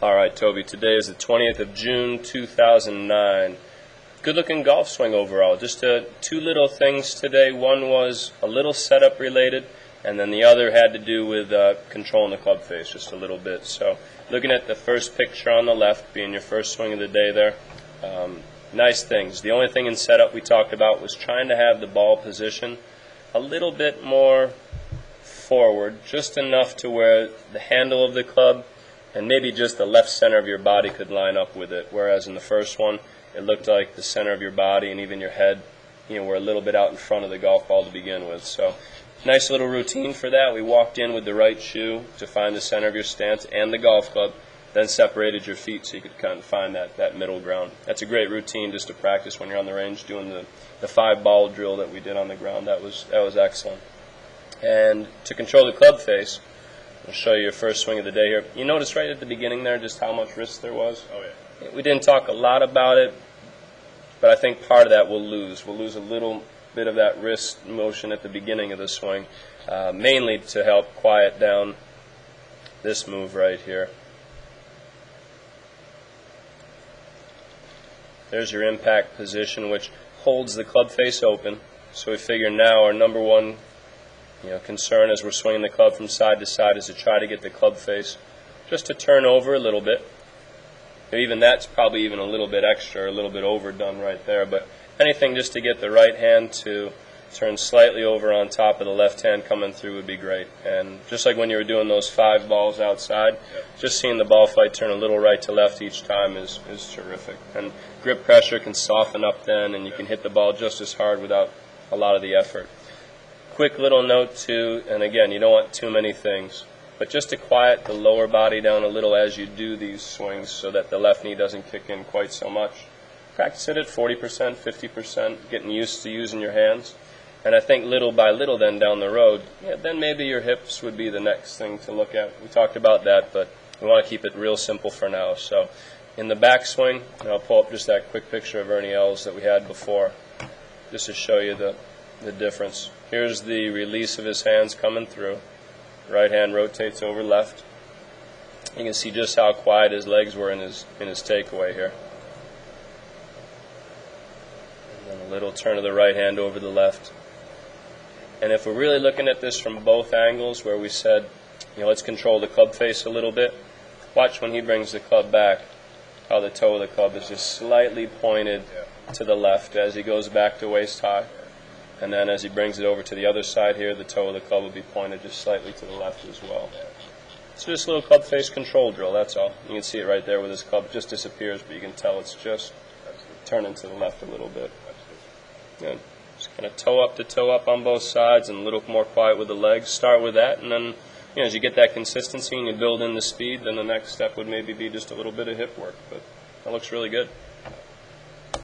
All right, Toby, today is the 20th of June, 2009. Good looking golf swing overall. Just two little things today. One was a little setup related, and then the other had to do with controlling the club face just a little bit. So looking at the first picture on the left, being your first swing of the day there, nice things. The only thing in setup we talked about was trying to have the ball position a little bit more forward, just enough to where the handle of the club and maybe just the left center of your body could line up with it, whereas in the first one, it looked like the center of your body and even your head, were a little bit out in front of the golf ball to begin with. So, nice little routine for that. We walked in with the right shoe to find the center of your stance and the golf club, then separated your feet so you could kind of find that middle ground. That's a great routine just to practice when you're on the range doing the 5-ball drill that we did on the ground. That was excellent. And to control the club face, I'll show you your first swing of the day here. You notice right at the beginning there just how much wrist there was? Oh, yeah. We didn't talk a lot about it, but I think part of that we'll lose. We'll lose a little bit of that wrist motion at the beginning of the swing, mainly to help quiet down this move right here. There's your impact position, which holds the club face open. So we figure now our number one concern as we're swinging the club from side to side is to try to get the club face just to turn over a little bit. Even that's probably even a little bit extra, a little bit overdone right there, but anything just to get the right hand to turn slightly over on top of the left hand coming through would be great. And just like when you were doing those 5 balls outside, just seeing the ball flight turn a little right to left each time is terrific. And grip pressure can soften up then, and you can hit the ball just as hard without a lot of the effort. Quick little note too, and again, you don't want too many things, but just to quiet the lower body down a little as you do these swings so that the left knee doesn't kick in quite so much. Practice it at 40%, 50%, getting used to using your hands. And I think little by little then down the road, then maybe your hips would be the next thing to look at. We talked about that, but we want to keep it real simple for now. So in the backswing, I'll pull up just that quick picture of Ernie Els that we had before, just to show you the difference. Here's the release of his hands coming through. Right hand rotates over left. You can see just how quiet his legs were in his takeaway here. And then a little turn of the right hand over the left. And if we're really looking at this from both angles, where we said, let's control the club face a little bit, watch when he brings the club back, how the toe of the club is just slightly pointed to the left as he goes back to waist high. And then as he brings it over to the other side here, the toe of the club will be pointed just slightly to the left as well. So just a little club face control drill, that's all. You can see it right there with his club. It just disappears, but you can tell it's just turning to the left a little bit. And just kind of toe up on both sides and a little more quiet with the legs. Start with that, and then as you get that consistency and you build in the speed, then the next step would maybe be just a little bit of hip work. But that looks really good.